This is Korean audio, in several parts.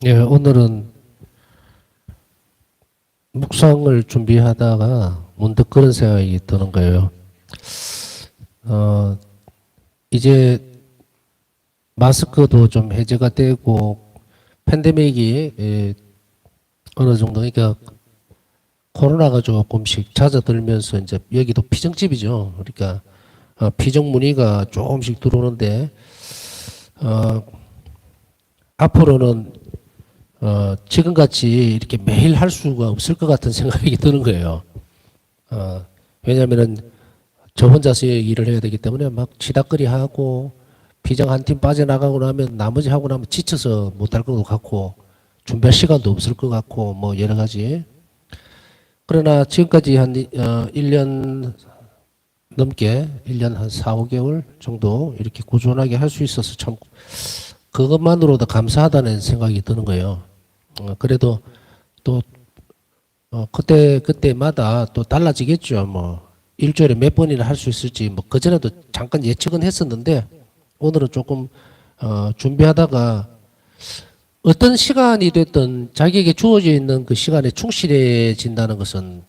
예, 오늘은 묵상을 준비하다가 문득 그런 생각이 드는 거예요. 어, 이제 마스크도 좀 해제가 되고 팬데믹이 어느 정도 그러니까 코로나가 조금씩 잦아들면서 이제 여기도 피정집이죠. 그러니까 피정 문의가 조금씩 들어오는데 어, 앞으로는 지금같이 이렇게 매일 할 수가 없을 것 같은 생각이 드는 거예요. 왜냐면은 저 혼자서 일을 해야 되기 때문에 막 치닥거리 하고 비장 한 팀 빠져나가고 나면 나머지 하고 나면 지쳐서 못할 것 같고 준비할 시간도 없을 것 같고 뭐 여러 가지. 그러나 지금까지 한 1년 넘게 1년 한 4, 5개월 정도 이렇게 꾸준하게 할 수 있어서 참 그것만으로도 감사하다는 생각이 드는 거예요. 그래도 또 그때마다 또 달라지겠죠. 뭐 일주일에 몇 번이나 할 수 있을지 뭐 그전에도 잠깐 예측은 했었는데 오늘은 조금 준비하다가 어떤 시간이 됐든 자기에게 주어져 있는 그 시간에 충실해진다는 것은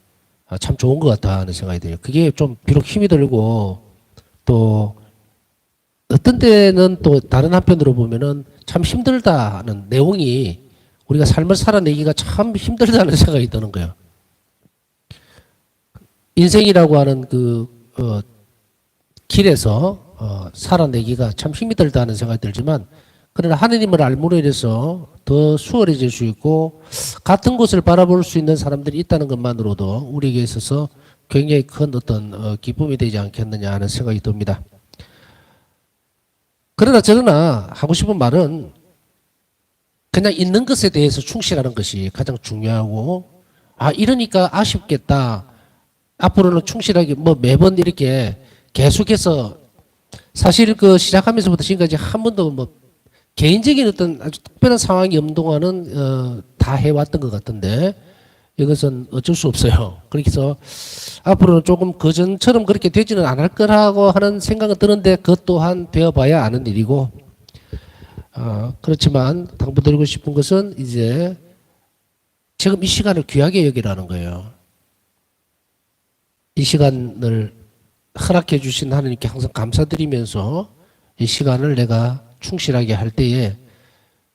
참 좋은 것 같다 하는 생각이 들어요. 그게 좀 비록 힘이 들고 또 어떤 때는 또 다른 한편으로 보면은 참 힘들다는 내용이 우리가 삶을 살아내기가 참 힘들다는 생각이 드는 거예요. 인생이라고 하는 길에서 살아내기가 참 힘이 들다는 생각이 들지만 그러나 하느님을 알므로 인해서 더 수월해질 수 있고 같은 곳을 바라볼 수 있는 사람들이 있다는 것만으로도 우리에게 있어서 굉장히 큰 어떤 기쁨이 되지 않겠느냐 하는 생각이 듭니다. 그러나 하고 싶은 말은 그냥 있는 것에 대해서 충실하는 것이 가장 중요하고 이러니까 아쉽겠다. 앞으로는 충실하게 뭐 매번 이렇게 계속해서 사실 그 시작하면서부터 지금까지 한 번도 뭐 개인적인 어떤 아주 특별한 상황이 없는 동안은 다 해왔던 것 같은데 이것은 어쩔 수 없어요. 그래서 앞으로는 조금 그전처럼 그렇게 되지는 않을 거라고 하는 생각은 드는데 그것 또한 되어봐야 아는 일이고 그렇지만 당부드리고 싶은 것은 이제 지금 이 시간을 귀하게 여기라는 거예요. 이 시간을 허락해 주신 하나님께 항상 감사드리면서 이 시간을 내가 충실하게 할 때에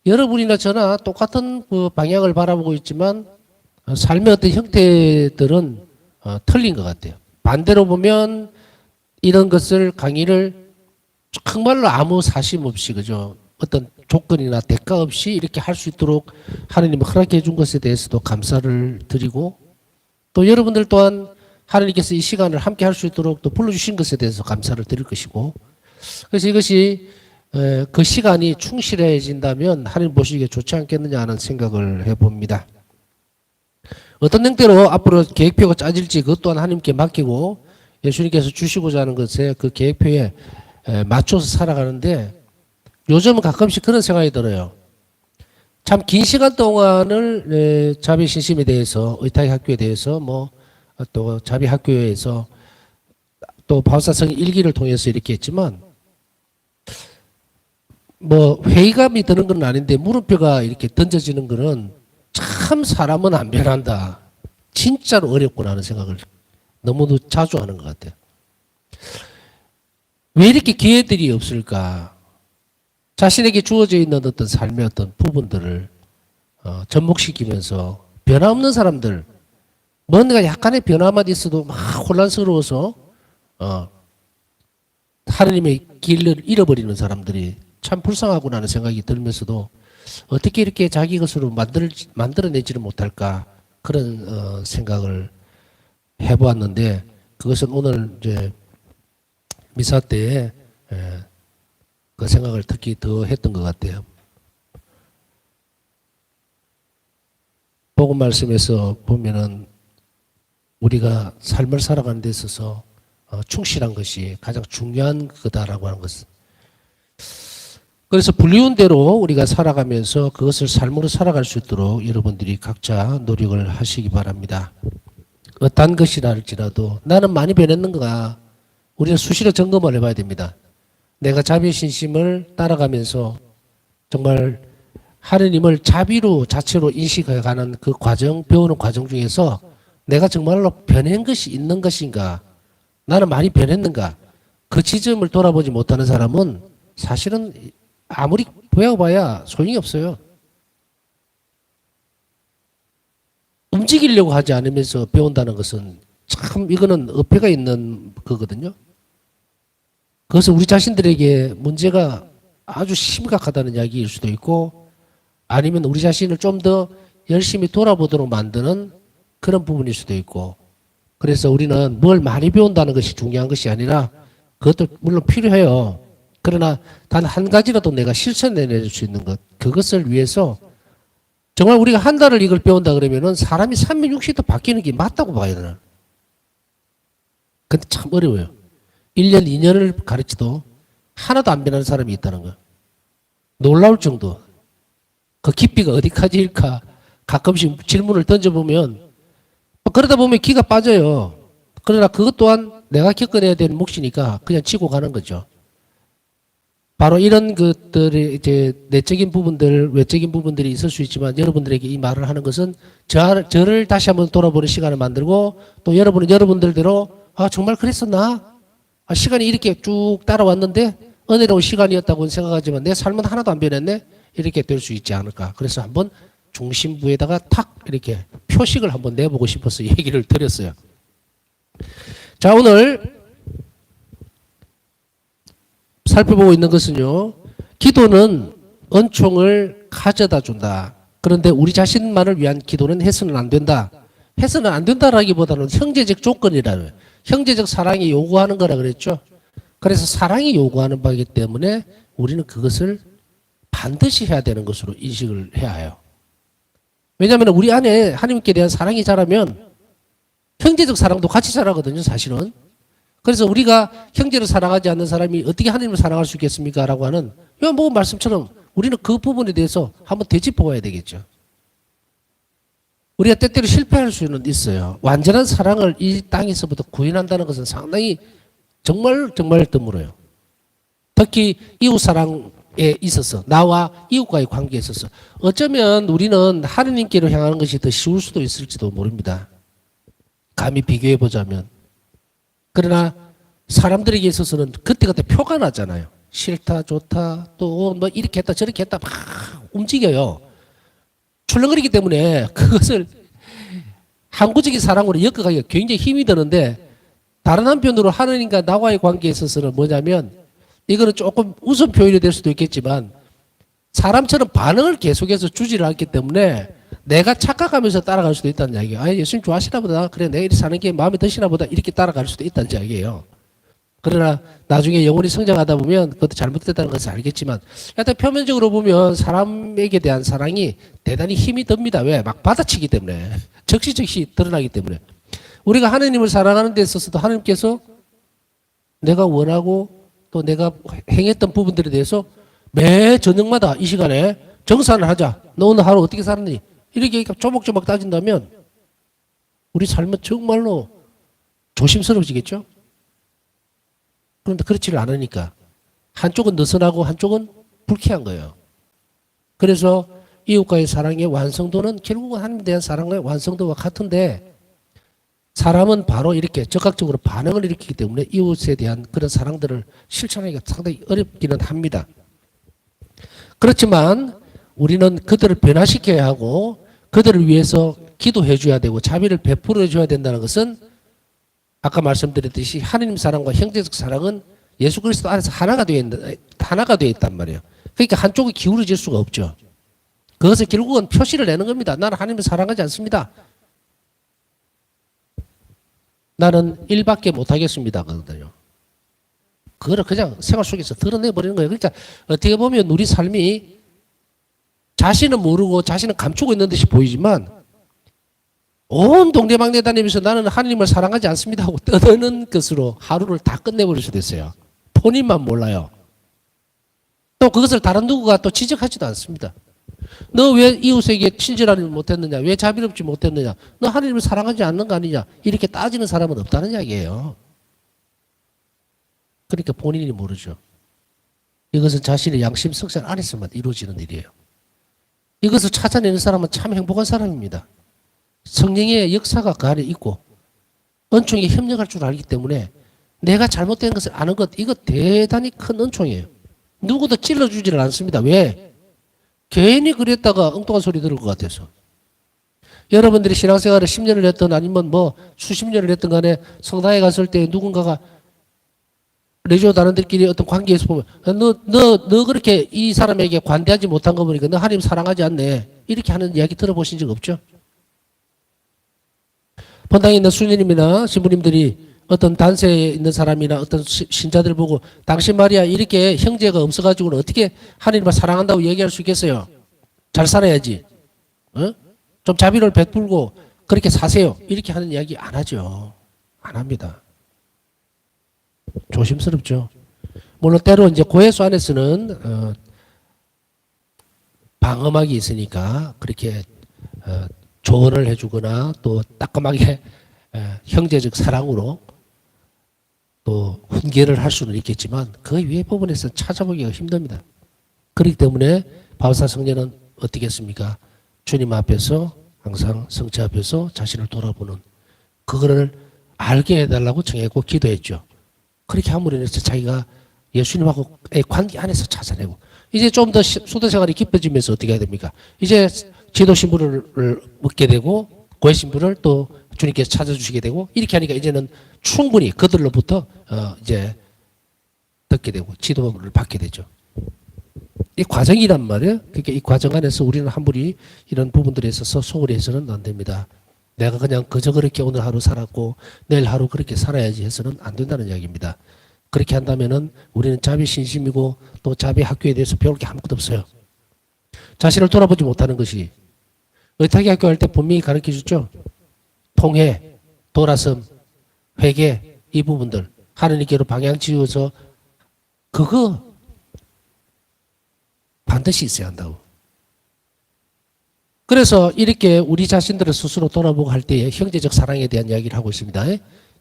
여러분이나 저나 똑같은 그 방향을 바라보고 있지만 삶의 어떤 형태들은 틀린 것 같아요. 반대로 보면 이런 것을 강의를 정말로 아무 사심 없이 그죠? 어떤 조건이나 대가 없이 이렇게 할 수 있도록 하나님이 허락해 준 것에 대해서도 감사를 드리고 또 여러분들 또한 하나님께서 이 시간을 함께 할 수 있도록 또 불러주신 것에 대해서 감사를 드릴 것이고 그래서 이것이 그 시간이 충실해진다면 하나님 보시기에 좋지 않겠느냐 하는 생각을 해봅니다. 어떤 형태로 앞으로 계획표가 짜질지 그것 또한 하나님께 맡기고 예수님께서 주시고자 하는 것에 그 계획표에 맞춰서 살아가는데 요즘은 가끔씩 그런 생각이 들어요. 참 긴 시간 동안을 자비신심에 대해서 의탁의 학교에 대해서 뭐 또 자비학교에서 또 바울사성 일기를 통해서 이렇게 했지만 뭐 회의감이 드는 건 아닌데 물음표가 이렇게 던져지는 거는 참 사람은 안 변한다. 진짜로 어렵구나 하는 생각을 너무도 자주 하는 것 같아요. 왜 이렇게 기회들이 없을까? 자신에게 주어져 있는 어떤 삶의 어떤 부분들을 접목시키면서 변화없는 사람들 뭔가 약간의 변화만 있어도 막 혼란스러워서 하나님의 길을 잃어버리는 사람들이 참 불쌍하구나 하는 생각이 들면서도 어떻게 이렇게 자기 것으로 만들어내지를 못할까 그런 생각을 해보았는데 그것은 오늘 이제 미사 때에 그 생각을 특히 더 했던 것 같아요. 복음 말씀에서 보면은 우리가 삶을 살아가는 데 있어서 충실한 것이 가장 중요한 거다라고 하는 것은 그래서 불리운 대로 우리가 살아가면서 그것을 삶으로 살아갈 수 있도록 여러분들이 각자 노력을 하시기 바랍니다. 어떤 것이라 할지라도 나는 많이 변했는가 우리는 수시로 점검을 해봐야 됩니다. 내가 자비신심을 따라가면서 정말 하느님을 자비로 자체로 인식해가는 그 과정, 배우는 과정 중에서 내가 정말로 변한 것이 있는 것인가, 나는 많이 변했는가, 그 지점을 돌아보지 못하는 사람은 사실은 아무리 배워봐야 소용이 없어요. 움직이려고 하지 않으면서 배운다는 것은 참 이거는 어폐가 있는 거거든요. 그것은 우리 자신들에게 문제가 아주 심각하다는 이야기일 수도 있고, 아니면 우리 자신을 좀 더 열심히 돌아보도록 만드는 그런 부분일 수도 있고, 그래서 우리는 뭘 많이 배운다는 것이 중요한 것이 아니라, 그것도 물론 필요해요. 그러나 단 한 가지라도 내가 실천해낼 수 있는 것, 그것을 위해서 정말 우리가 한 달을 이걸 배운다 그러면은 사람이 360도 바뀌는 게 맞다고 봐야 되나. 근데 참 어려워요. 1년, 2년을 가르쳐도 하나도 안 변하는 사람이 있다는 거. 놀라울 정도. 그 깊이가 어디까지일까 가끔씩 질문을 던져보면, 그러다 보면 기가 빠져요. 그러나 그것 또한 내가 겪어내야 되는 몫이니까 그냥 치고 가는 거죠. 바로 이런 것들이 이제 내적인 부분들, 외적인 부분들이 있을 수 있지만, 여러분들에게 이 말을 하는 것은 저를 다시 한번 돌아보는 시간을 만들고, 또 여러분은 여러분들대로 아, 정말 그랬었나? 아, 시간이 이렇게 쭉 따라왔는데 은혜로운 시간이었다고 생각하지만 내 삶은 하나도 안 변했네? 이렇게 될 수 있지 않을까. 그래서 한번 중심부에다가 탁 이렇게 표식을 한번 내보고 싶어서 얘기를 드렸어요. 자, 오늘 살펴보고 있는 것은요, 기도는 은총을 가져다 준다. 그런데 우리 자신만을 위한 기도는 해서는 안 된다. 해서는 안 된다라기보다는 형제적 조건이라는, 형제적 사랑이 요구하는 거라 그랬죠. 그래서 사랑이 요구하는 바이기 때문에 우리는 그것을 반드시 해야 되는 것으로 인식을 해야 해요. 왜냐하면 우리 안에 하나님께 대한 사랑이 자라면 형제적 사랑도 같이 자라거든요, 사실은. 그래서 우리가 형제를 사랑하지 않는 사람이 어떻게 하나님을 사랑할 수 있겠습니까? 라고 하는 요한복음 말씀처럼 우리는 그 부분에 대해서 한번 되짚어 봐야 되겠죠. 우리가 때때로 실패할 수는 있어요. 완전한 사랑을 이 땅에서부터 구현한다는 것은 상당히 정말 드물어요. 특히 이웃 사랑에 있어서, 나와 이웃과의 관계에 있어서 어쩌면 우리는 하느님께로 향하는 것이 더 쉬울 수도 있을지도 모릅니다. 감히 비교해 보자면. 그러나 사람들에게 있어서는 그때그때 표가 나잖아요. 싫다, 좋다, 또 뭐 이렇게 했다, 저렇게 했다 막 움직여요. 출렁거리기 때문에 그것을 항구적인 사랑으로 엮어가기가 굉장히 힘이 드는데, 다른 한편으로 하느님과 나와의 관계에 있어서는 뭐냐면, 이거는 조금 우선 표현이 될 수도 있겠지만 사람처럼 반응을 계속해서 주지를 않기 때문에 내가 착각하면서 따라갈 수도 있다는 이야기예요. 아, 예수님 좋아하시나 보다. 그래, 내가 이렇게 사는 게 마음에 드시나 보다. 이렇게 따라갈 수도 있다는 이야기예요. 그러나 나중에 영혼이 성장하다 보면 그것도 잘못됐다는 것을 알겠지만, 일단 표면적으로 보면 사람에게 대한 사랑이 대단히 힘이 듭니다. 왜? 막 받아치기 때문에. 적시적시 드러나기 때문에. 우리가 하느님을 사랑하는 데 있어서도 하느님께서 내가 원하고 또 내가 행했던 부분들에 대해서 매 저녁마다 이 시간에 정산을 하자. 너 오늘 하루 어떻게 살았니? 이렇게 조목조목 따진다면 우리 삶은 정말로 조심스러워지겠죠? 그런데 그렇지를 않으니까 한쪽은 느슨하고 한쪽은 불쾌한 거예요. 그래서 이웃과의 사랑의 완성도는 결국은 하나님에 대한 사랑의 완성도와 같은데, 사람은 바로 이렇게 적극적으로 반응을 일으키기 때문에 이웃에 대한 그런 사랑들을 실천하기가 상당히 어렵기는 합니다. 그렇지만 우리는 그들을 변화시켜야 하고 그들을 위해서 기도해 줘야 되고 자비를 베풀어 줘야 된다는 것은, 아까 말씀드렸듯이 하느님 사랑과 형제적 사랑은 예수 그리스도 안에서 하나가 되어 있단 말이에요. 그러니까 한쪽이 기울어질 수가 없죠. 그것을 결국은 표시를 내는 겁니다. 나는 하나님을 사랑하지 않습니다. 나는 일밖에 못하겠습니다. 그거든요. 그거를 그냥 생활 속에서 드러내버리는 거예요. 그러니까 어떻게 보면 우리 삶이 자신은 모르고 자신은 감추고 있는 듯이 보이지만 온 동네방네 다니면서 나는 하나님을 사랑하지 않습니다 하고 떠드는 것으로 하루를 다 끝내버릴 수도 있어요. 본인만 몰라요. 또 그것을 다른 누구가 또 지적하지도 않습니다. 너 왜 이웃에게 친절하지 못했느냐? 왜 자비롭지 못했느냐? 너 하나님을 사랑하지 않는 거 아니냐? 이렇게 따지는 사람은 없다는 이야기예요. 그러니까 본인이 모르죠. 이것은 자신의 양심 성찰 안에서만 이루어지는 일이에요. 이것을 찾아내는 사람은 참 행복한 사람입니다. 성령의 역사가 그 안에 있고 은총에 협력할 줄 알기 때문에 내가 잘못된 것을 아는 것, 이거 대단히 큰 은총이에요. 누구도 찔러주지를 않습니다. 왜? 괜히 그랬다가 엉뚱한 소리 들을 것 같아서. 여러분들이 신앙생활을 10년을 했든 아니면 뭐 수십 년을 했든 간에 성당에 갔을 때 누군가가 레지오 단원들끼리 어떤 관계에서 보면 너 그렇게 이 사람에게 관대하지 못한 거 보니까 너 하나님 사랑하지 않네. 이렇게 하는 이야기 들어보신 적 없죠? 본당에 있는 수녀님이나 신부님들이 어떤 단세에 있는 사람이나 어떤 신자들 보고 당신 말이야 이렇게 형제가 없어가지고는 어떻게 하나님을 사랑한다고 얘기할 수 있겠어요? 잘 살아야지. 어? 좀 자비를 베풀고 그렇게 사세요. 이렇게 하는 이야기 안 하죠. 안 합니다. 조심스럽죠. 물론 때로 이제 고해수 안에서는 방음막이 있으니까 그렇게 조언을 해주거나 또 따끔하게 형제적 사랑으로 또 훈계를 할 수는 있겠지만 그 위에 부분에서 찾아보기가 힘듭니다. 그렇기 때문에 바울사 성녀는 어떻게 했습니까? 주님 앞에서 항상 성체 앞에서 자신을 돌아보는 그거를 알게 해달라고 정했고 기도했죠. 그렇게 함으로 인해서 자기가 예수님하고의 관계 안에서 찾아내고 이제 좀 더 수도 생활이 깊어지면서 어떻게 해야 됩니까? 이제 지도 신부를 묻게 되고 고해 신부를 또 주님께서 찾아주시게 되고 이렇게 하니까 이제는 충분히 그들로부터 이제 듣게 되고 지도를 받게 되죠. 이 과정이란 말이에요. 그러니까 이 과정 안에서 우리는 함부로 이런 부분들에 있어서 소홀히 해서는 안 됩니다. 내가 그냥 그저 그렇게 오늘 하루 살았고 내일 하루 그렇게 살아야지 해서는 안 된다는 이야기입니다. 그렇게 한다면은 우리는 자비 신심이고 또 자비 학교에 대해서 배울 게 아무것도 없어요. 자신을 돌아보지 못하는 것이 의탁의 학교 할 때 분명히 가르쳐 줬죠. 통회, 돌아섬, 회개 이 부분들 하나님께로 방향 지어서 그거 반드시 있어야 한다고. 그래서 이렇게 우리 자신들을 스스로 돌아보고 할 때에 형제적 사랑에 대한 이야기를 하고 있습니다.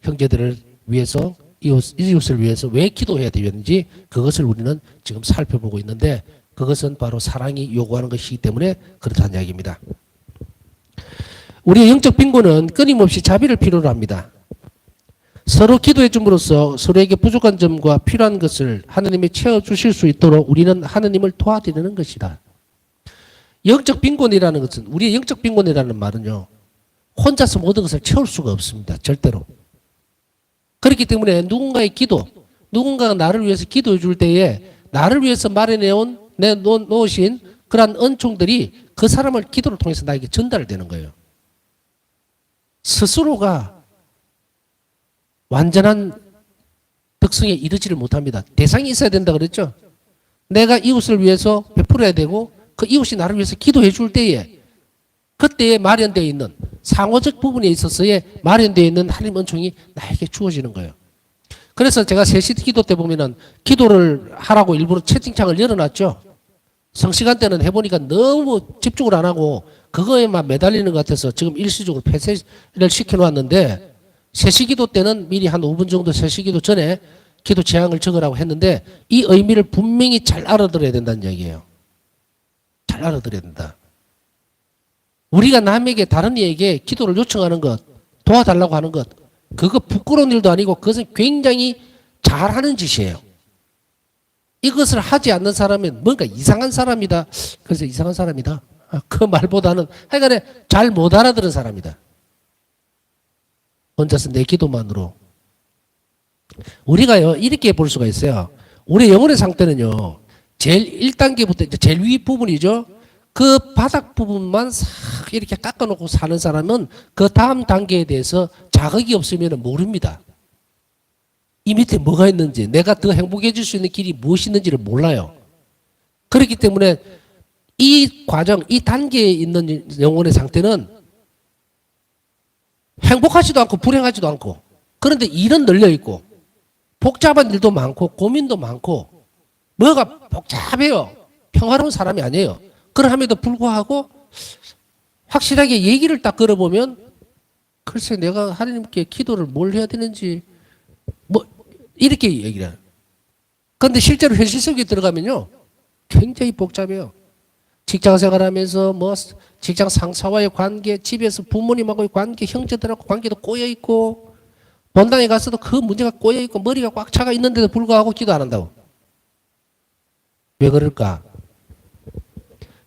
형제들을 위해서 이웃을 위해서 왜 기도해야 되는지 그것을 우리는 지금 살펴보고 있는데 그것은 바로 사랑이 요구하는 것이기 때문에 그렇다는 이야기입니다. 우리의 영적 빈곤은 끊임없이 자비를 필요로 합니다. 서로 기도해 줌으로써 서로에게 부족한 점과 필요한 것을 하느님이 채워주실 수 있도록 우리는 하느님을 도와드리는 것이다. 영적 빈곤이라는 것은 우리의 영적 빈곤이라는 말은요. 혼자서 모든 것을 채울 수가 없습니다. 절대로. 그렇기 때문에 누군가의 기도, 누군가가 나를 위해서 기도해 줄 때에 나를 위해서 놓으신 그러한 은총들이 그 사람을 기도를 통해서 나에게 전달되는 거예요. 스스로가 완전한 덕성에 이르지를 못합니다. 대상이 있어야 된다 그랬죠? 내가 이웃을 위해서 베풀어야 되고 그 이웃이 나를 위해서 기도해 줄 때에 그때에 마련되어 있는 상호적 부분에 있어서의 마련되어 있는 하나님 은총이 나에게 주어지는 거예요. 그래서 제가 3시 기도 때 보면은 기도를 하라고 일부러 채팅창을 열어놨죠. 성시간 때는 해보니까 너무 집중을 안 하고 그거에만 매달리는 것 같아서 지금 일시적으로 폐쇄를 시켜놓았는데 3시 기도 때는 미리 한 5분 정도 3시 기도 전에 기도 제항을 적으라고 했는데 이 의미를 분명히 잘 알아들어야 된다는 얘기예요. 잘 알아들어야 된다. 우리가 남에게 다른 이에게 기도를 요청하는 것, 도와달라고 하는 것, 그거 부끄러운 일도 아니고 그것은 굉장히 잘하는 짓이에요. 이것을 하지 않는 사람은 뭔가 이상한 사람이다. 그래서 이상한 사람이다. 그 말보다는 하여간에 잘 못 알아들은 사람이다. 혼자서 내 기도만으로. 우리가요, 이렇게 볼 수가 있어요. 우리 영혼의 상태는요, 제일 1단계부터 제일 위 부분이죠. 그 바닥 부분만 싹 이렇게 깎아놓고 사는 사람은 그 다음 단계에 대해서 자극이 없으면 모릅니다. 이 밑에 뭐가 있는지, 내가 더 행복해질 수 있는 길이 무엇이 있는지를 몰라요. 그렇기 때문에 이 과정, 이 단계에 있는 영혼의 상태는 행복하지도 않고 불행하지도 않고 그런데 일은 널려있고 복잡한 일도 많고 고민도 많고 뭐가 복잡해요. 평화로운 사람이 아니에요. 그럼에도 불구하고 확실하게 얘기를 딱 걸어보면 글쎄 내가 하나님께 기도를 뭘 해야 되는지 뭐 이렇게 얘기를 해요. 그런데 실제로 현실 속에 들어가면요 굉장히 복잡해요. 직장 생활하면서 뭐 직장 상사와의 관계, 집에서 부모님하고의 관계, 형제들하고 관계도 꼬여 있고, 본당에 가서도 그 문제가 꼬여 있고 머리가 꽉 차가 있는데도 불구하고 기도 안 한다고. 왜 그럴까?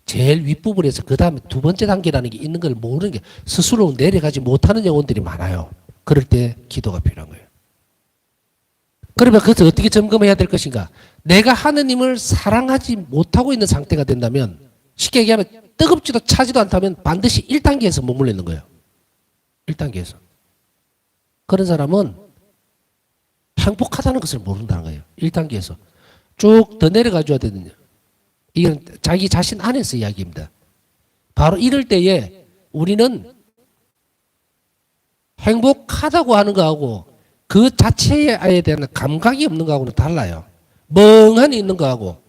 제일 윗부분에서 그 다음에 두 번째 단계라는 게 있는 걸 모르는 게, 스스로 내려가지 못하는 영혼들이 많아요. 그럴 때 기도가 필요한 거예요. 그러면 그것을 어떻게 점검해야 될 것인가? 내가 하느님을 사랑하지 못하고 있는 상태가 된다면, 쉽게 얘기하면 뜨겁지도 차지도 않다면 반드시 1단계에서 머물러 있는 거예요. 1단계에서. 그런 사람은 행복하다는 것을 모른다는 거예요. 1단계에서. 쭉 더 내려가 줘야 되거든요. 이건 자기 자신 안에서 이야기입니다. 바로 이럴 때에 우리는 행복하다고 하는 거하고 그 자체에 대한 감각이 없는 거하고는 달라요. 멍하니 있는 거하고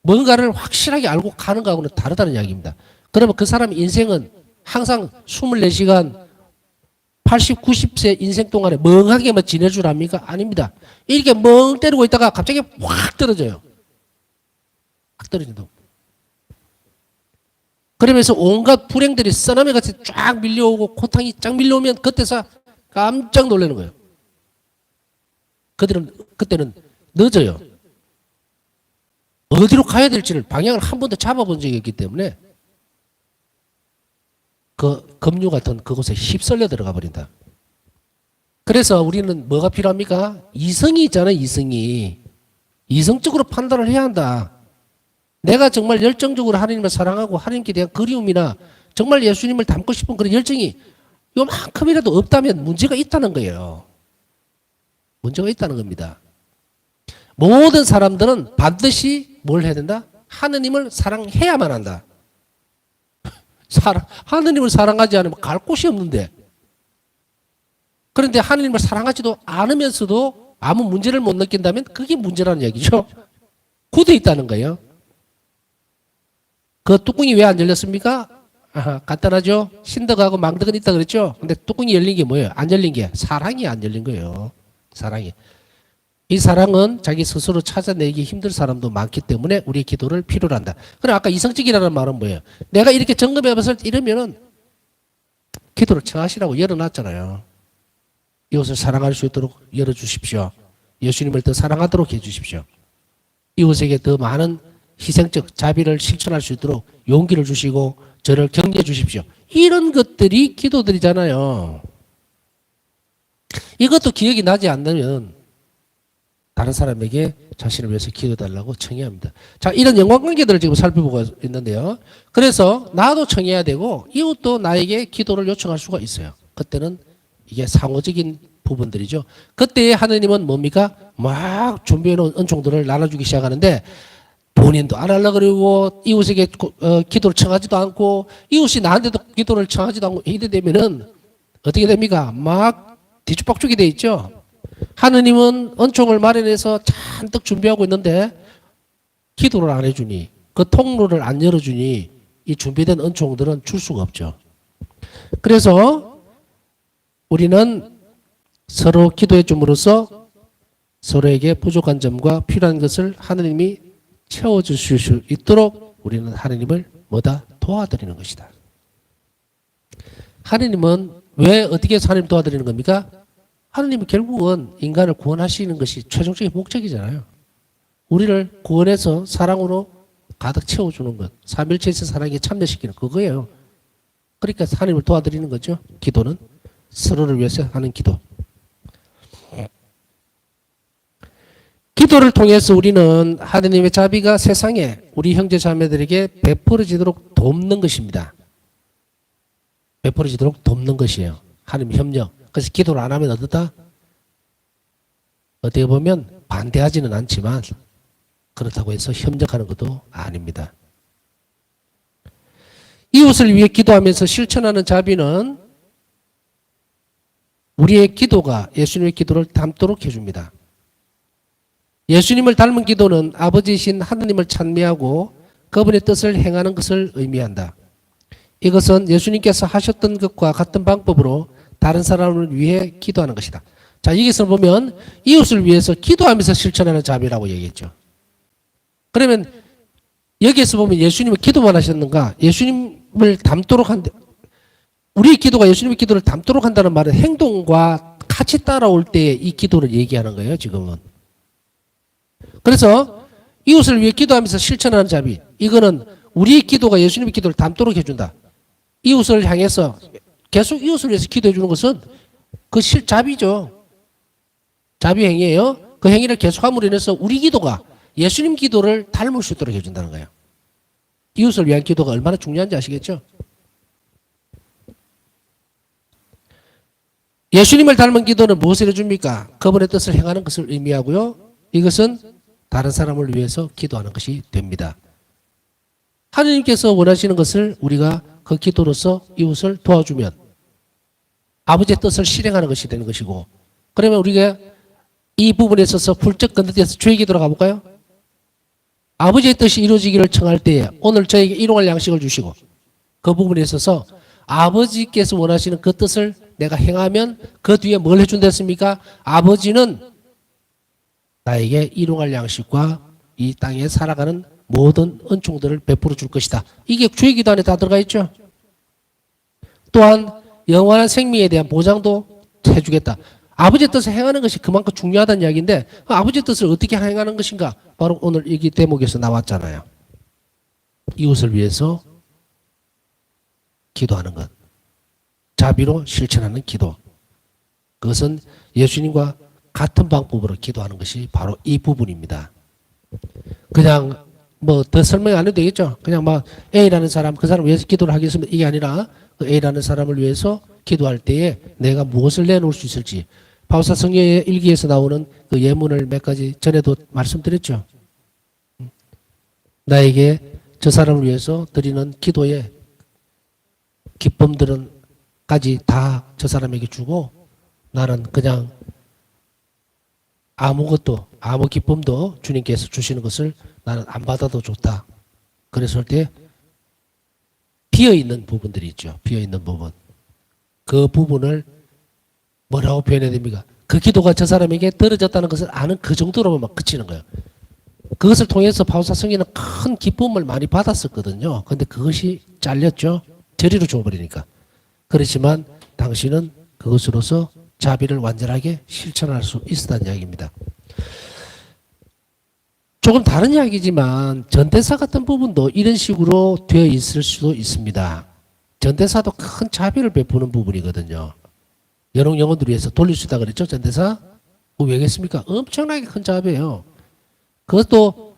뭔가를 확실하게 알고 가는 거하고는 다르다는 이야기입니다. 그러면 그 사람의 인생은 항상 24시간 80, 90세 인생 동안에 멍하게만 지내주랍니까? 아닙니다. 이렇게 멍 때리고 있다가 갑자기 확 떨어져요. 확 떨어진다고. 그러면서 온갖 불행들이 쓰나미 같이 쫙 밀려오고 고통이 쫙 밀려오면 그때서 깜짝 놀라는 거예요. 그때는 늦어요. 어디로 가야 될지를 방향을 한 번도 잡아본 적이 없기 때문에 그 급류 같은 그곳에 휩쓸려 들어가 버린다. 그래서 우리는 뭐가 필요합니까? 이성이 있잖아요. 이성이. 이성적으로 판단을 해야 한다. 내가 정말 열정적으로 하나님을 사랑하고 하나님께 대한 그리움이나 정말 예수님을 닮고 싶은 그런 열정이 요만큼이라도 없다면 문제가 있다는 거예요. 문제가 있다는 겁니다. 모든 사람들은 반드시 뭘 해야 된다? 하느님을 사랑해야만 한다. 하느님을 사랑하지 않으면 갈 곳이 없는데. 그런데 하느님을 사랑하지도 않으면서도 아무 문제를 못 느낀다면 그게 문제라는 얘기죠. 굳어 있다는 거예요. 그 뚜껑이 왜 안 열렸습니까? 간단하죠. 신덕하고 망덕은 있다 그랬죠. 근데 뚜껑이 열린 게 뭐예요? 안 열린 게 사랑이 안 열린 거예요. 사랑이. 이 사랑은 자기 스스로 찾아내기 힘들 사람도 많기 때문에 우리의 기도를 필요로 한다. 그럼 아까 이성적이라는 말은 뭐예요? 내가 이렇게 점검해 봤을 때 이러면은 기도를 청하시라고 열어놨잖아요. 이웃을 사랑할 수 있도록 열어주십시오. 예수님을 더 사랑하도록 해주십시오. 이웃에게 더 많은 희생적 자비를 실천할 수 있도록 용기를 주시고 저를 격려해 주십시오. 이런 것들이 기도들이잖아요. 이것도 기억이 나지 않으면 다른 사람에게 자신을 위해서 기도해달라고 청해야 합니다. 자, 이런 연관관계들을 지금 살펴보고 있는데요. 그래서 나도 청해야 되고 이웃도 나에게 기도를 요청할 수가 있어요. 그때는 이게 상호적인 부분들이죠. 그때 하느님은 뭡니까? 막 준비해놓은 은총들을 나눠주기 시작하는데 본인도 안 하려고 그러고 이웃에게 기도를 청하지도 않고 이웃이 나한테도 기도를 청하지도 않고 이래 되면은 어떻게 됩니까? 막 뒤죽박죽이 돼 있죠. 하느님은 은총을 마련해서 잔뜩 준비하고 있는데 기도를 안 해주니 그 통로를 안 열어주니 이 준비된 은총들은 줄 수가 없죠. 그래서 우리는 서로 기도해 줌으로써 서로에게 부족한 점과 필요한 것을 하느님이 채워주실 수 있도록 우리는 하느님을 뭐다? 도와드리는 것이다. 하느님은 왜 어떻게 해서 하느님 도와드리는 겁니까? 하느님은 결국은 인간을 구원하시는 것이 최종적인 목적이잖아요. 우리를 구원해서 사랑으로 가득 채워주는 것. 삼일체에서 사랑에 참여시키는 그거예요. 그러니까 하느님을 도와드리는 거죠. 기도는 서로를 위해서 하는 기도. 기도를 통해서 우리는 하느님의 자비가 세상에 우리 형제 자매들에게 베풀어지도록 돕는 것입니다. 베풀어지도록 돕는 것이에요. 하느님 협력. 그래서 기도를 안 하면 어떻다? 어떻게 보면 반대하지는 않지만 그렇다고 해서 협력하는 것도 아닙니다. 이웃을 위해 기도하면서 실천하는 자비는 우리의 기도가 예수님의 기도를 닮도록 해줍니다. 예수님을 닮은 기도는 아버지이신 하느님을 찬미하고 그분의 뜻을 행하는 것을 의미한다. 이것은 예수님께서 하셨던 것과 같은 방법으로 다른 사람을 위해 기도하는 것이다. 자, 여기서 보면 이웃을 위해서 기도하면서 실천하는 자비라고 얘기했죠. 그러면 여기에서 보면 예수님은 기도만 하셨는가? 예수님을 닮도록 한데, 우리의 기도가 예수님의 기도를 닮도록 한다는 말은 행동과 같이 따라올 때 이 기도를 얘기하는 거예요, 지금은. 그래서 이웃을 위해 기도하면서 실천하는 자비. 이거는 우리의 기도가 예수님의 기도를 닮도록 해준다. 이웃을 향해서 계속 이웃을 위해서 기도해 주는 것은 그 자비죠. 자비 행위예요. 그 행위를 계속함으로 인해서 우리 기도가 예수님 기도를 닮을 수 있도록 해준다는 거예요. 이웃을 위한 기도가 얼마나 중요한지 아시겠죠? 예수님을 닮은 기도는 무엇을 해줍니까? 그분의 뜻을 행하는 것을 의미하고요. 이것은 다른 사람을 위해서 기도하는 것이 됩니다. 하느님께서 원하시는 것을 우리가 그 기도로서 이웃을 도와주면 아버지의 뜻을 실행하는 것이 되는 것이고, 그러면 우리가 이 부분에 있어서 훌쩍 건너뛰어서 주의 기도로 가볼까요? 아버지의 뜻이 이루어지기를 청할 때에 오늘 저에게 일용할 양식을 주시고, 그 부분에 있어서 아버지께서 원하시는 그 뜻을 내가 행하면 그 뒤에 뭘 해준댔습니까? 아버지는 나에게 일용할 양식과 이 땅에 살아가는 모든 은총들을 베풀어 줄 것이다. 이게 주의 기도 안에 다 들어가 있죠. 또한 영원한 생명에 대한 보장도 해주겠다. 아버지의 뜻을 행하는 것이 그만큼 중요하다는 이야기인데, 아버지의 뜻을 어떻게 행하는 것인가? 바로 오늘 이 대목에서 나왔잖아요. 이웃을 위해서 기도하는 것. 자비로 실천하는 기도. 그것은 예수님과 같은 방법으로 기도하는 것이 바로 이 부분입니다. 그냥 뭐 더 설명 안 해도 되겠죠. 그냥 막 A라는 사람, 그 사람을 위해서 기도를 하겠습니다. 이게 아니라 그 A라는 사람을 위해서 기도할 때에 내가 무엇을 내놓을 수 있을지. 바울사 성경의 일기에서 나오는 그 예문을 몇 가지 전에도 말씀드렸죠. 나에게 저 사람을 위해서 드리는 기도의 기쁨들은까지 다 저 사람에게 주고 나는 그냥 아무것도 아무 기쁨도 주님께서 주시는 것을 나는 안 받아도 좋다. 그랬을 때 비어있는 부분들이 있죠. 비어있는 부분. 그 부분을 뭐라고 표현해야 됩니까? 그 기도가 저 사람에게 떨어졌다는 것을 아는 그 정도로만 그치는 거예요. 그것을 통해서 바울사 성인은 큰 기쁨을 많이 받았었거든요. 그런데 그것이 잘렸죠. 저리로 줘버리니까. 그렇지만 당신은 그것으로서 자비를 완전하게 실천할 수 있었다는 이야기입니다. 조금 다른 이야기지만 전대사 같은 부분도 이런 식으로 되어 있을 수도 있습니다. 전대사도 큰 자비를 베푸는 부분이거든요. 연옥 영혼들 위해서 돌릴 수 있다 그랬죠, 전대사? 왜겠습니까? 엄청나게 큰 자비예요. 그것도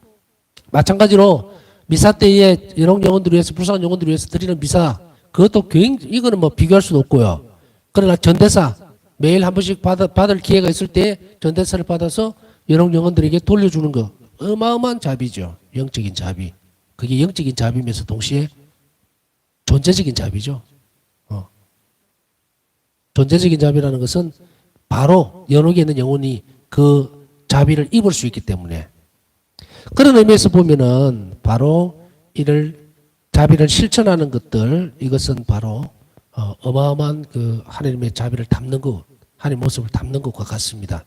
마찬가지로 미사 때에 연옥 영혼들 위해서, 불쌍한 영혼들 위해서 드리는 미사, 그것도 이거는 뭐 비교할 수도 없고요. 그러나 전대사, 매일 한 번씩 받을 기회가 있을 때 전대사를 받아서 연옥 영혼들에게 돌려주는 거, 어마어마한 자비죠. 영적인 자비. 그게 영적인 자비면서 동시에 존재적인 자비죠. 존재적인 자비라는 것은 바로 연옥에 있는 영혼이 그 자비를 입을 수 있기 때문에, 그런 의미에서 보면은 바로 이를 자비를 실천하는 것들, 이것은 바로 어마어마한 그 하나님의 자비를 담는 것, 하나님의 모습을 담는 것과 같습니다.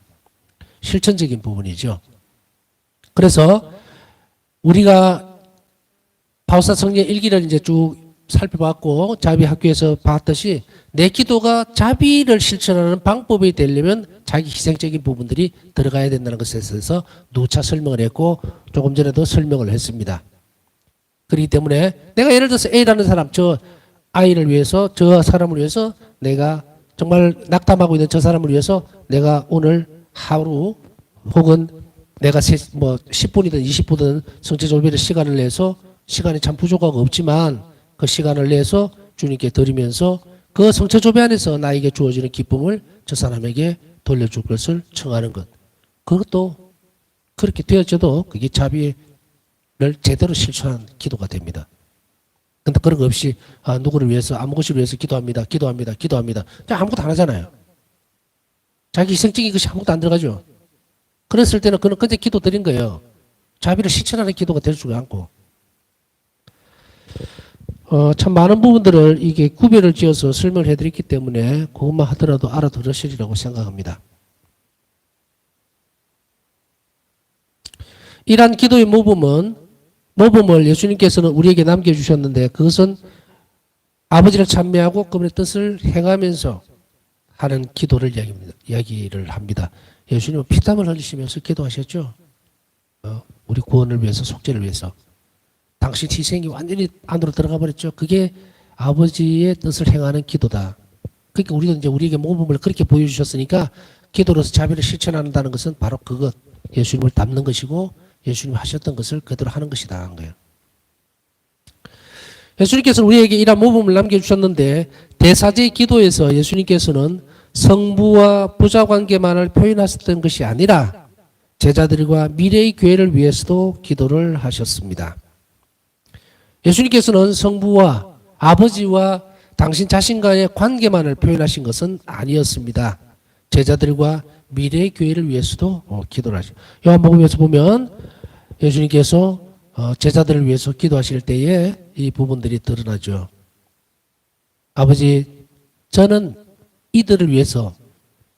실천적인 부분이죠. 그래서 우리가 바울사 성경 일기를 이제 쭉 살펴봤고 자비 학교에서 봤듯이 내 기도가 자비를 실천하는 방법이 되려면 자기 희생적인 부분들이 들어가야 된다는 것에 대해서 누차 설명을 했고 조금 전에도 설명을 했습니다. 그렇기 때문에 내가 예를 들어서 A라는 사람, 저 아이를 위해서, 저 사람을 위해서 내가 정말 낙담하고 있는 저 사람을 위해서 내가 오늘 하루 혹은 내가 뭐 10분이든 20분이든 성체조별의 시간을 내서, 시간이 참 부족하고 없지만 그 시간을 내서 주님께 드리면서 그 성체조배 안에서 나에게 주어지는 기쁨을 저 사람에게 돌려줄 것을 청하는 것. 그것도 그렇게 되어져도 그게 자비를 제대로 실천한 기도가 됩니다. 근데 그런 거 없이 누구를 위해서 아무 것을 위해서 기도합니다. 아무것도 안 하잖아요. 자기 희생적인 것이 아무것도 안 들어가죠. 그랬을 때는 그는 그냥 기도 드린 거예요. 자비를 실천하는 기도가 될 수가 않고. 참 많은 부분들을 이게 구별을 지어서 설명을 해드렸기 때문에 그것만 하더라도 알아들으시리라고 생각합니다. 이러한 기도의 모범은 모범을 예수님께서는 우리에게 남겨주셨는데 그것은 아버지를 찬미하고 그분의 뜻을 행하면서 하는 기도를 이야기를 합니다. 예수님은 피땀을 흘리시면서 기도하셨죠. 우리 구원을 위해서, 속죄를 위해서. 당신 희생이 완전히 안으로 들어가 버렸죠. 그게 아버지의 뜻을 행하는 기도다. 그러니까 우리도 이제 우리에게 모범을 그렇게 보여주셨으니까 기도로서 자비를 실천한다는 것은 바로 그것, 예수님을 닮는 것이고 예수님이 하셨던 것을 그대로 하는 것이다 한 거예요. 예수님께서는 우리에게 이러한 모범을 남겨주셨는데 대사제의 기도에서 예수님께서는 성부와 부자 관계만을 표현하셨던 것이 아니라 제자들과 미래의 교회를 위해서도 기도를 하셨습니다. 예수님께서는 성부와 아버지와 당신 자신과의 관계만을 표현하신 것은 아니었습니다. 제자들과 미래의 교회를 위해서도 기도를 하셨습니다. 요한복음에서 보면 예수님께서 제자들을 위해서 기도하실 때에 이 부분들이 드러나죠. 아버지, 저는 이들을 위해서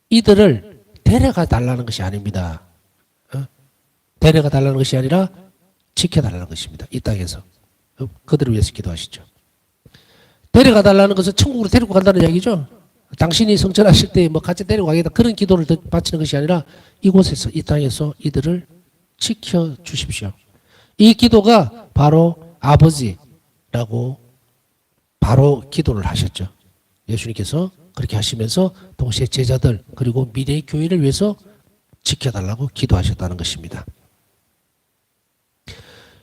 이들을 데려가 달라는 것이 아닙니다. 데려가 달라는 것이 아니라 지켜달라는 것입니다. 이 땅에서. 그들을 위해서 기도하시죠. 데려가 달라는 것은 천국으로 데리고 간다는 이야기죠. 당신이 성천하실 때 뭐 같이 데려가겠다 그런 기도를 바치는 것이 아니라 이곳에서, 이 땅에서 이들을 지켜주십시오. 이 기도가 바로 아버지라고 바로 기도를 하셨죠. 예수님께서 그렇게 하시면서 동시에 제자들 그리고 미래의 교회를 위해서 지켜달라고 기도하셨다는 것입니다.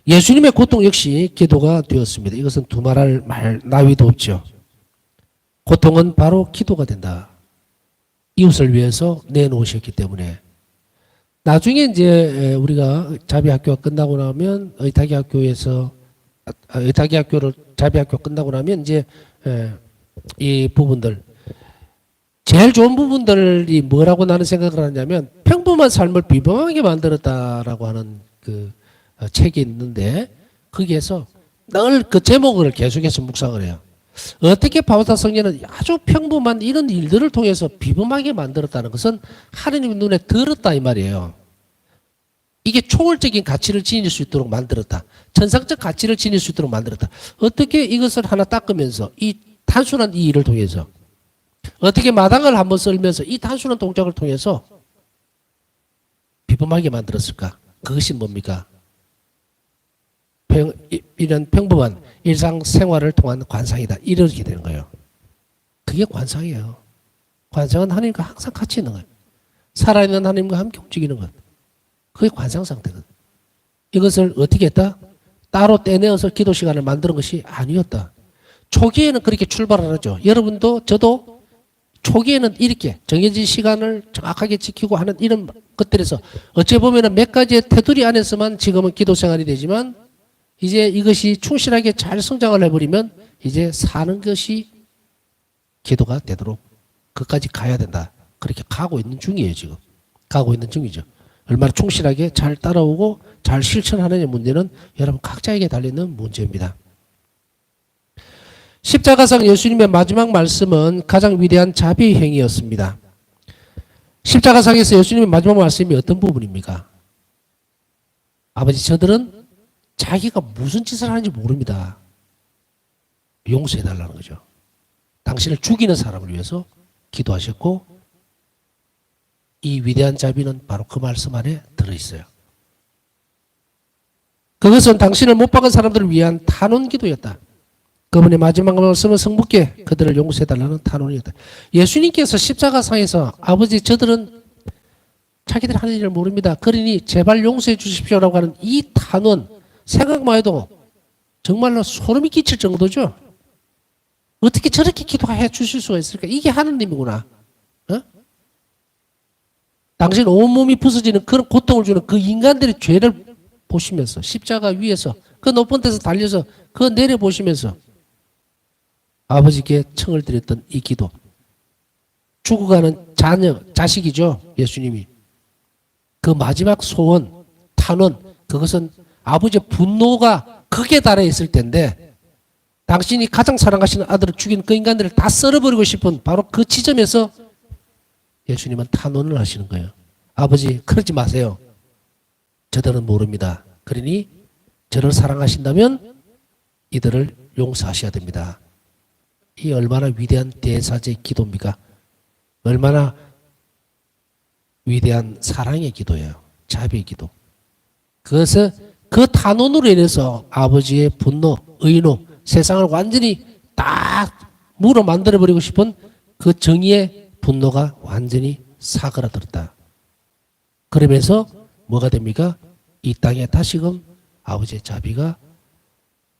예수님의 고통 역시 기도가 되었습니다. 이것은 두말할 나위도 없죠. 고통은 바로 기도가 된다. 이웃을 위해서 내놓으셨기 때문에. 나중에 이제 우리가 자비학교가 끝나고 나면 의탁의학교에서 의탁의학교를 자비학교 끝나고 나면 이제 이 부분들 제일 좋은 부분들이 뭐라고 나는 생각을 하냐면 평범한 삶을 비범하게 만들었다라고 하는 그 책이 있는데 거기에서 늘 그 제목을 계속해서 묵상을 해요. 어떻게 바오사 성녀는 아주 평범한 이런 일들을 통해서 비범하게 만들었다는 것은 하느님 눈에 들었다 이 말이에요. 이게 초월적인 가치를 지닐 수 있도록 만들었다. 천상적 가치를 지닐 수 있도록 만들었다. 어떻게 이것을 하나 닦으면서 이 단순한 이 일을 통해서 어떻게 마당을 한번 썰면서 이 단순한 동작을 통해서 비범하게 만들었을까? 그것이 뭡니까? 이런 평범한 일상생활을 통한 관상이다. 이렇게 되는 거예요. 그게 관상이에요. 관상은 하나님과 항상 같이 있는 거예요. 살아있는 하나님과 함께 움직이는 것. 그게 관상 상태거든. 이것을 어떻게 했다? 따로 떼내어서 기도 시간을 만드는 것이 아니었다. 초기에는 그렇게 출발을 하죠. 여러분도 저도 초기에는 이렇게 정해진 시간을 정확하게 지키고 하는 이런 것들에서 어찌 보면 몇 가지의 테두리 안에서만 지금은 기도 생활이 되지만 이제 이것이 충실하게 잘 성장을 해버리면 이제 사는 것이 기도가 되도록 그까지 가야 된다. 그렇게 가고 있는 중이에요, 지금. 가고 있는 중이죠. 얼마나 충실하게 잘 따라오고 잘 실천하느냐 문제는 여러분 각자에게 달리는 문제입니다. 십자가상 예수님의 마지막 말씀은 가장 위대한 자비의 행위였습니다. 십자가상에서 예수님의 마지막 말씀이 어떤 부분입니까? 아버지, 저들은 자기가 무슨 짓을 하는지 모릅니다. 용서해달라는 거죠. 당신을 죽이는 사람을 위해서 기도하셨고 이 위대한 자비는 바로 그 말씀 안에 들어있어요. 그것은 당신을 못 박은 사람들을 위한 탄원 기도였다. 그분의 마지막 말씀은 성부께 그들을 용서해달라는 탄원이었다. 예수님께서 십자가상에서 아버지, 저들은 자기들 하는 일을 모릅니다. 그러니 제발 용서해 주십시오라고 하는 이 탄원, 생각만 해도 정말로 소름이 끼칠 정도죠. 어떻게 저렇게 기도해 주실 수가 있을까? 이게 하느님이구나. 당신 온몸이 부서지는 그런 고통을 주는 그 인간들의 죄를 보시면서 십자가 위에서 그 높은 데서 달려서 그 내려보시면서 아버지께 청을 드렸던 이 기도. 죽어가는 자식이죠. 예수님이. 그 마지막 소원, 탄원, 그것은 아버지의 분노가 극에 달해 있을 텐데 당신이 가장 사랑하시는 아들을 죽인 그 인간들을 다 썰어버리고 싶은 바로 그 지점에서 예수님은 탄원을 하시는 거예요. 아버지, 그러지 마세요. 저들은 모릅니다. 그러니 저를 사랑하신다면 이들을 용서하셔야 됩니다. 이 얼마나 위대한 대사제 기도입니까? 얼마나 위대한 사랑의 기도예요. 자비의 기도. 그것을 그 탄원으로 인해서 아버지의 분노, 의노, 세상을 완전히 딱 무로 만들어버리고 싶은 그 정의의 분노가 완전히 사그라들었다. 그러면서 뭐가 됩니까? 이 땅에 다시금 아버지의 자비가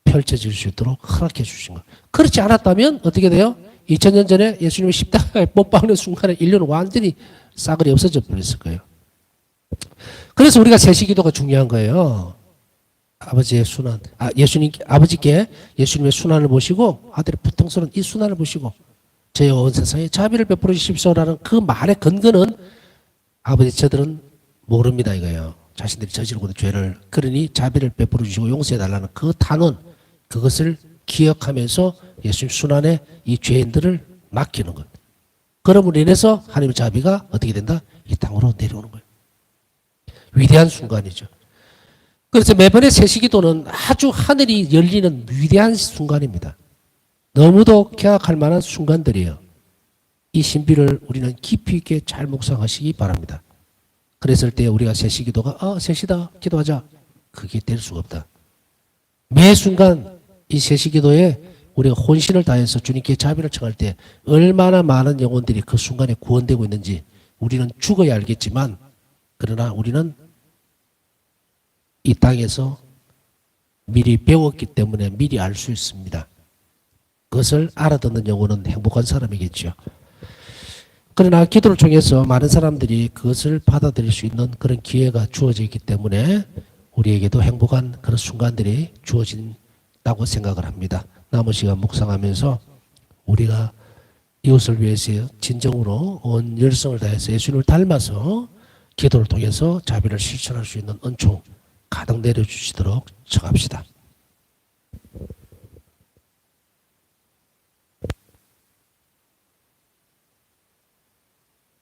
펼쳐질 수 있도록 허락해 주신 것. 그렇지 않았다면 어떻게 돼요? 2000년 전에 예수님이 십자가에 못 박는 순간에 인류는 완전히 싸그리 없어져 버렸을 거예요. 그래서 우리가 세시기도가 중요한 거예요. 아버지의 순환, 아버지께 예수님의 순환을 보시고 아들의 부통스러운 이 순환을 보시고 저희 온 세상에 자비를 베풀어 주십시오라는 그 말의 근거는 아버지 저들은 모릅니다 이거예요. 자신들이 저지르고 있는 죄를. 그러니 자비를 베풀어 주시고 용서해 달라는 그 단원, 그것을 기억하면서 예수님 순환에 이 죄인들을 맡기는 것. 그럼으로 인해서 하나님의 자비가 어떻게 된다? 이 땅으로 내려오는 거예요. 위대한 순간이죠. 그래서 매번의 세시기도는 아주 하늘이 열리는 위대한 순간입니다. 너무도 경악할 만한 순간들이에요. 이 신비를 우리는 깊이 있게 잘 묵상하시기 바랍니다. 그랬을 때 우리가 세시기도가 세시다 기도하자 그게 될 수가 없다. 매 순간 이 세시기도에 우리가 혼신을 다해서 주님께 자비를 청할 때 얼마나 많은 영혼들이 그 순간에 구원되고 있는지 우리는 죽어야 알겠지만 그러나 우리는 이 땅에서 미리 배웠기 때문에 미리 알 수 있습니다. 그것을 알아듣는 영혼은 행복한 사람이겠죠. 그러나 기도를 통해서 많은 사람들이 그것을 받아들일 수 있는 그런 기회가 주어져 있기 때문에 우리에게도 행복한 그런 순간들이 주어진다고 생각을 합니다. 남은 시간 묵상하면서 우리가 이웃을 위해서 진정으로 온 열성을 다해서 예수님을 닮아서 기도를 통해서 자비를 실천할 수 있는 은총 가득 내려주시도록 청합시다.